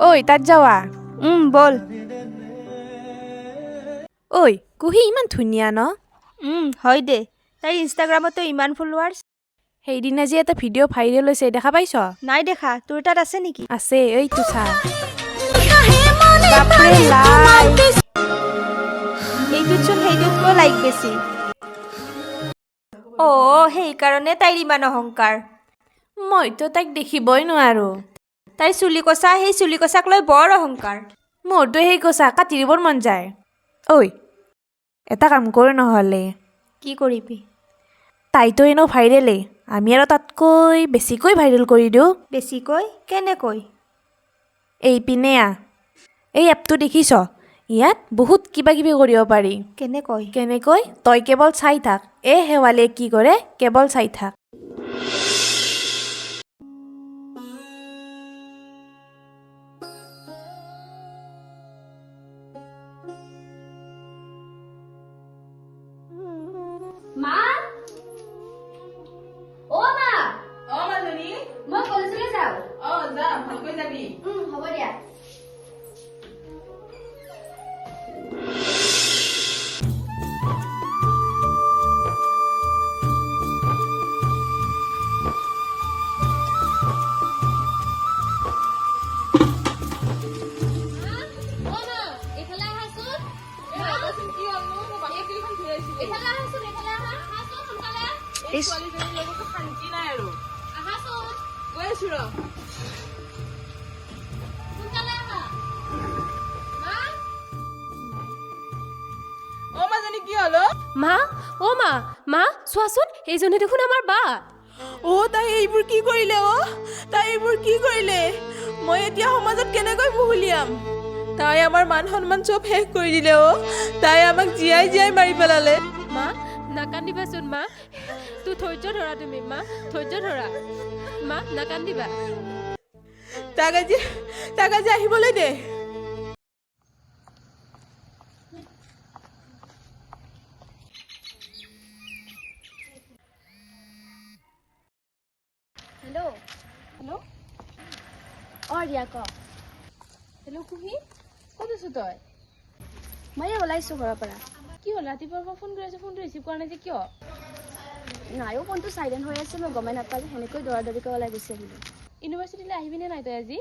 ঐ তাত যাৱা বল। ঐ কুহি ইমান ধুনীয়া ন? হয় দে। তাইৰ ইনষ্টাগ্ৰামতো ইমান ফলোৱাৰ্ছ। সেইদিনা যে এটা ভিডিঅ' ভাইৰেল হৈছে দেখা পাইছ? নাই দেখা, তোৰ তাত আছে নেকি? আছে, এইটো চা। বাপৰে লাইক! এইটোতচোন সেইটোতকৈ লাইক বেছি। সেইকাৰণে তাইৰ ইমান অহংকাৰ। মইতো তাইক দেখিবই নোৱাৰো। তাইৰ চুলি কচা, সেই চুলি কচাক লৈ বৰ অহংকাৰ। মোৰতো সেই কচা কাটি দিবৰ মন যায়। ঐ এটা কাম কৰোঁ নহ'লে। কি কৰিবি? তাইতো এনেও ভাইৰেলেই, আমি আৰু তাতকৈ বেছিকৈ ভাইৰেল কৰি দিওঁ। বেছিকৈ? কেনেকৈ? এইপিনে এই এপটো দেখিছ? ইয়াত বহুত কিবা কিবি কৰিব পাৰি। কেনেকৈ? কেনেকৈ? তই কেৱল চাই থাক, শেৱালিয়ে কি কৰে কেৱল চাই থাক। মা অ মা মাজনী মই কলেজলৈ যাওঁ। যা ভালকৈ যাবি। হ'ব দিয়া। শান্তি নাই আৰু গৈ আছো ৰ। মাজনী কি হল? মা অ মা মা চোৱাচোন, এইজনী দেখোন আমাৰ বা। তাই এইবোৰ কি কৰিলে? তাই এইবোৰ কি কৰিলে? মই এতিয়া সমাজত কেনেকৈ মুখ উলিয়াম? তাই আমাৰ মান সন্মান চব শেষ কৰি দিলে। তাই আমাক জীয়াই জীয়াই মাৰি পেলালে। মা নাকান্দিবাচোন মা, তোৰ ধৈৰ্য ধৰা তুমি মা, ধৈৰ্য ধৰা মা, নাকান্দিবা। তাক আজি আহিবলৈ দে। হেল্ল' হেল্ল' ৰিয়া ক। হেল্ল' কুহি, ক'ত আছো তই? মই ওলাইছো ঘৰৰ পৰা। কি হ'ল? ৰাতিপুৱাৰ পৰা ফোন কৰি আছো, ফোনটো ৰিচিভ কৰা নাই যে কিয়? নাইও, ফোনটো চাইলেণ্ট হৈ আছে, মই গমেই নাপালোঁ। সেনেকৈ দৌৰাদৌৰিকৈ ওলাই গুচি আহিলোঁ। ইউনিভাৰ্চিটিলৈ আহিবিনে নাই তই আজি?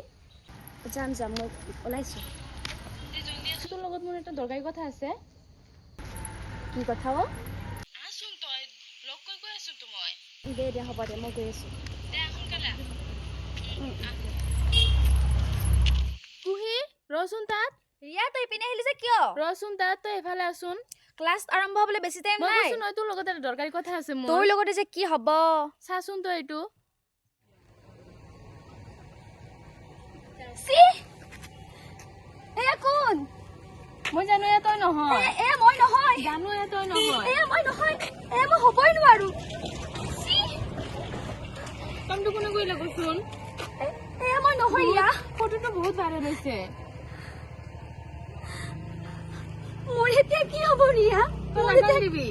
যাম মই ওলাইছোঁ। তোৰ লগত মোৰ এটা দৰকাৰী কথা আছে। কি কথা? আছোন তই লগ গৈ আছো তো মই। দে হ'ব দে, মই গৈ আছোঁ। সোনকালে কুহি ৰচোন তাত। ৰিয়া, তই ইপিনে আহিলি যে কিয়? ৰচোন তাত, তই এফালে আছোন। ক্লাছ আৰম্ভ হ'বলৈ বেছি টাইম মই নাই। কৈছো নহয়, তোৰ লগত এটা দৰকাৰী কথা আছে মোৰ। তোৰ লগতে যে কি হ'ব? চাচোন তই এইটো। এয়া কোন? মই জানো এয়া তই নহয়। মই নহয়। জানো এয়া তই নহয়। মই নহয়। মই হ'বই নোৱাৰো। কামটো কোনে কৰিলে কচোন? মই নহয় ৰিয়া। ফটোটো বহুত ভাইৰেল হৈছে। মোৰ এতিয়া কি হ'ব ৰিয়া? তই নাকান্দিবি।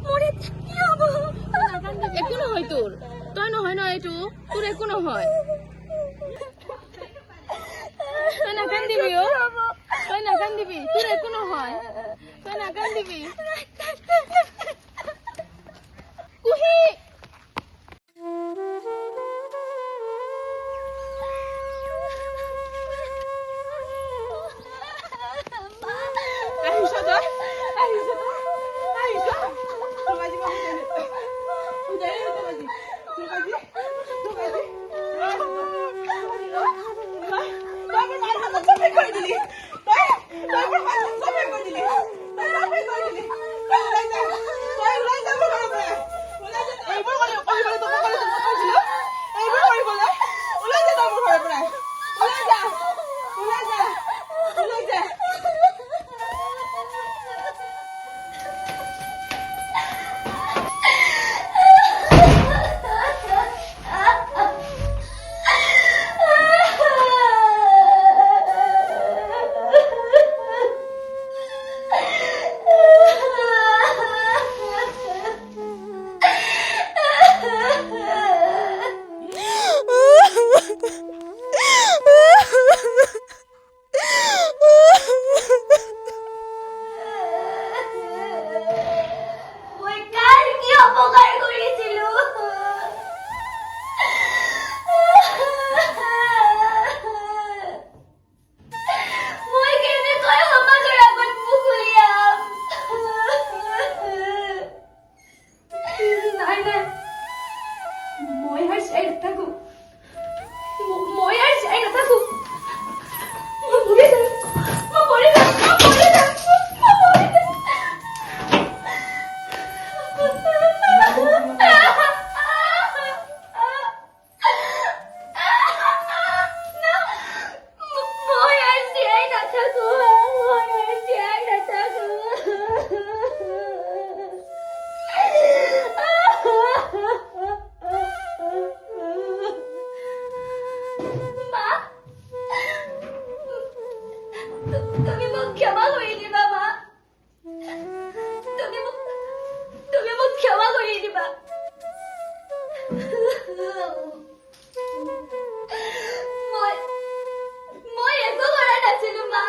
মোৰ এতিয়া কি হ'ব? একো নহয় তোৰ। তই নহয় ন এইটো, তোৰ একো নহয়। তই নাকান্দিবি তই নাকান্দিবি, তোৰ একো নহয়। তই নাকান্দিবি কুহি। তুমি মোক ক্ষমা কৰি দিবা মা তুমি মোক ক্ষমা কৰি দিবা মই একো কৰা নাছিলো মা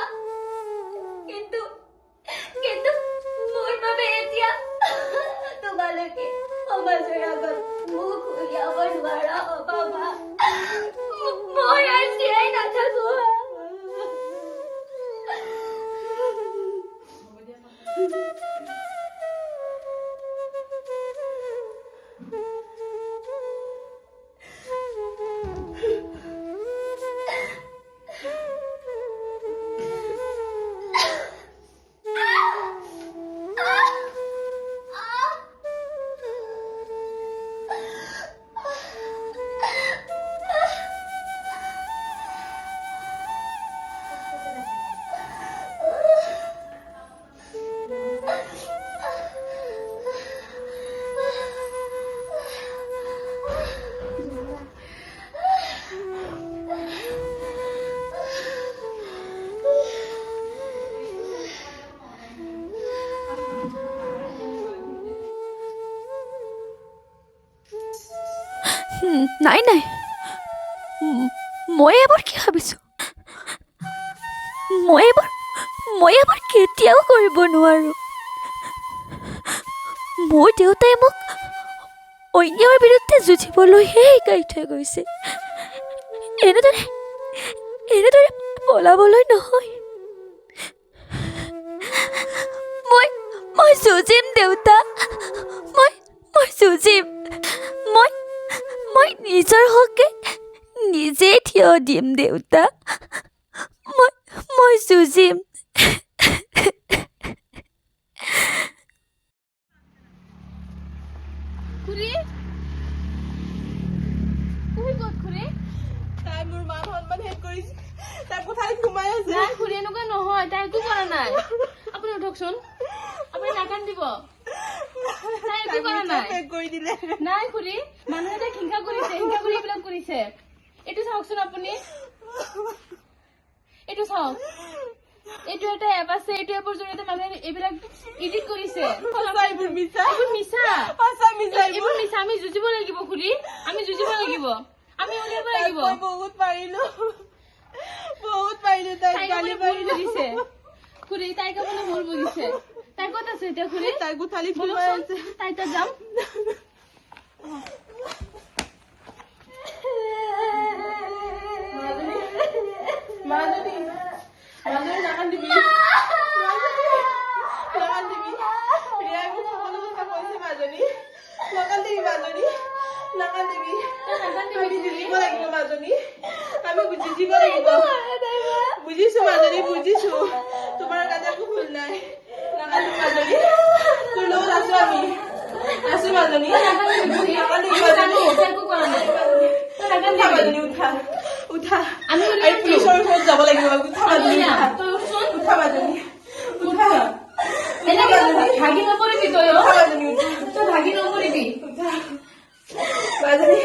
কিন্তু মোৰ বাবে এতিয়া তোমালোকে সমাজৰ আগত মুখ উলিয়াব নোৱাৰা হ'বা মা মই আৰু জীয়াই নাথাকো নাই নাই মই এবাৰ কি ভাবিছোঁ মই এবাৰ কেতিয়াও কৰিব নোৱাৰোঁ মোৰ দেউতাই মোক অন্যৰ বিৰুদ্ধে যুঁজিবলৈহে শিকাই থৈ গৈছে এনেদৰে পলাবলৈ নহয় মই যুঁজিম দেউতা মই যুঁজিম মই নিজৰ হকে নিজে থিয় দিম দেউতা মই যুঁজিম খুৰী তুমি ক'ত খুৰী তাই মোৰ মান সন্মান শেষ কৰিছে তাই কোঠাত সোমাই আছে নাই খুৰী এনেকুৱা নহয় তাই একো কৰা নাই আপুনি উঠকচোন আপুনি নাকান্দিব তাই একো কৰা নাই শেষ কৰি দিলে নাই খুৰী মানুহে তাইক হিংসা কৰিছে হিংসা কৰি এইবিলাক কৰিছে এইটো চাওকচোন আপুনি এইটো চাওক এইটো এটা এপ আছে এইটো এপৰ জৰিয়তে মানুহে এইবিলাক এডিট কৰিছে এইবোৰ মিছা এইবোৰ মিছা সঁচা মিছা এইবোৰ মিছা আমি যুঁজিব লাগিব খুৰী আমি যুঁজিব লাগিব আমি উলিয়াব লাগিব মই বহুত পাৰিলো তাই তাইক গালি আপুনি ভুল পাৰিলো বুজিছে খুৰী তাইক আপুনি ভুল বুজিছে তাই ক'ত আছে এতিয়া খুৰী তাই কোঠালিত সোমাই বলকচোন আছে তাই তাত যাম মাজনী নাকান্দিবি ৰিয়াই মোক সকলো কথা কৈছে মাজনী নাকান্দিবি আমি যুঁজিব লাগিব মাজনী আমি যুঁজিব লাগিব বুজিছো মাজনী বুজিছো তোমাৰ কাৰণে একো ভুল নাই নাকান্দিবি মাজনী তোৰ লগত আছো আমি আছো মাজনী নাকান্দিবি মাজনী উঠা আমি পুলিচৰ ওচৰত যাব লাগিব উঠা মাজনী ভাগি নপৰিবি তই ভাগি নপৰিবি মাজনী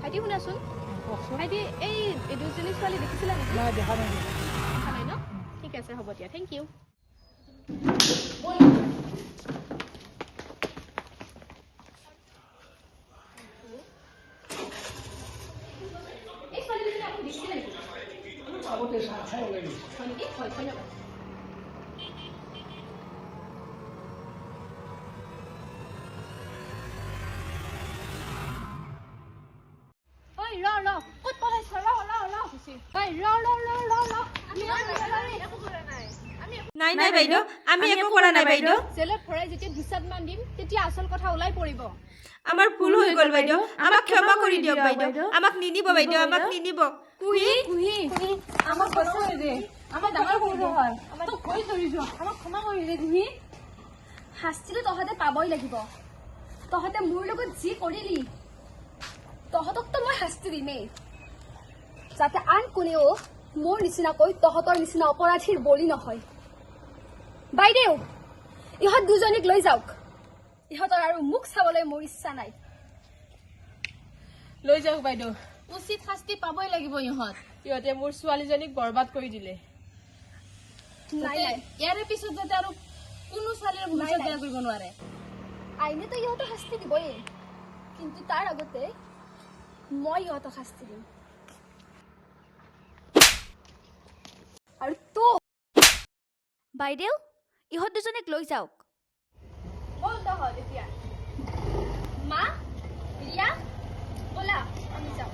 ভাইটি শুনাচোন ভাইটি এই দুজনী ছোৱালী দেখিছিলা নেকি দেখা নাই ন ঠিক আছে হ'ব দিয়া থেংক ইউ নাই নাই বাইদেউ আমি একো কৰা নাই বাইদেউ জেলত ভৰাই যেতিয়া দুচাটমান দিম তেতিয়া আচল কথা ওলাই পৰিব আমাৰ ভুল হৈ গ'ল বাইদেউ আমাক ক্ষমা কৰি দিয়ক বাইদেউ আমাক নিনিব বাইদেউ আমাক নিনিব কুহি আমাক বচাই দে আমাৰ ডাঙৰ ভুল হয় আমাক ভয় ধৰিছো আমাক ক্ষমা কৰি দে কুহি শাস্তিটো তহঁতে পাবই লাগিব তহঁতে মোৰ লগত যি কৰিলি তহঁতকতো মই শাস্তি দিমেই যাতে আন কোনেও মোৰ নিচিনাকৈ তহঁতৰ নিচিনা অপৰাধীৰ বলি নহয় বাইদেউ ইহঁত দুজনীক লৈ যাওক ইহঁতৰ আৰু মুখ চাবলৈ মোৰ ইচ্ছা নাই লৈ যাওক বাইদেউ উচিত শাস্তি পাবই লাগিব ইহঁত ইহঁতে মোৰ ছোৱালীজনীক বৰবাদ কৰি দিলে নাই নাই ইয়াৰে পিছত যাতে আৰু কোনো ছোৱালীৰ ভৱিষ্যত বেয়া কৰিব নোৱাৰে আইনেতো ইহঁতক শাস্তি দিবই কিন্তু তাৰ আগতে মই ইহঁতক শাস্তি দিম আৰু তো বাইদেউ ইহঁত দুজনীক লৈ যাওক বল তহঁত এতিয়া মা ৰিয়া ব'লা আমি যাওঁ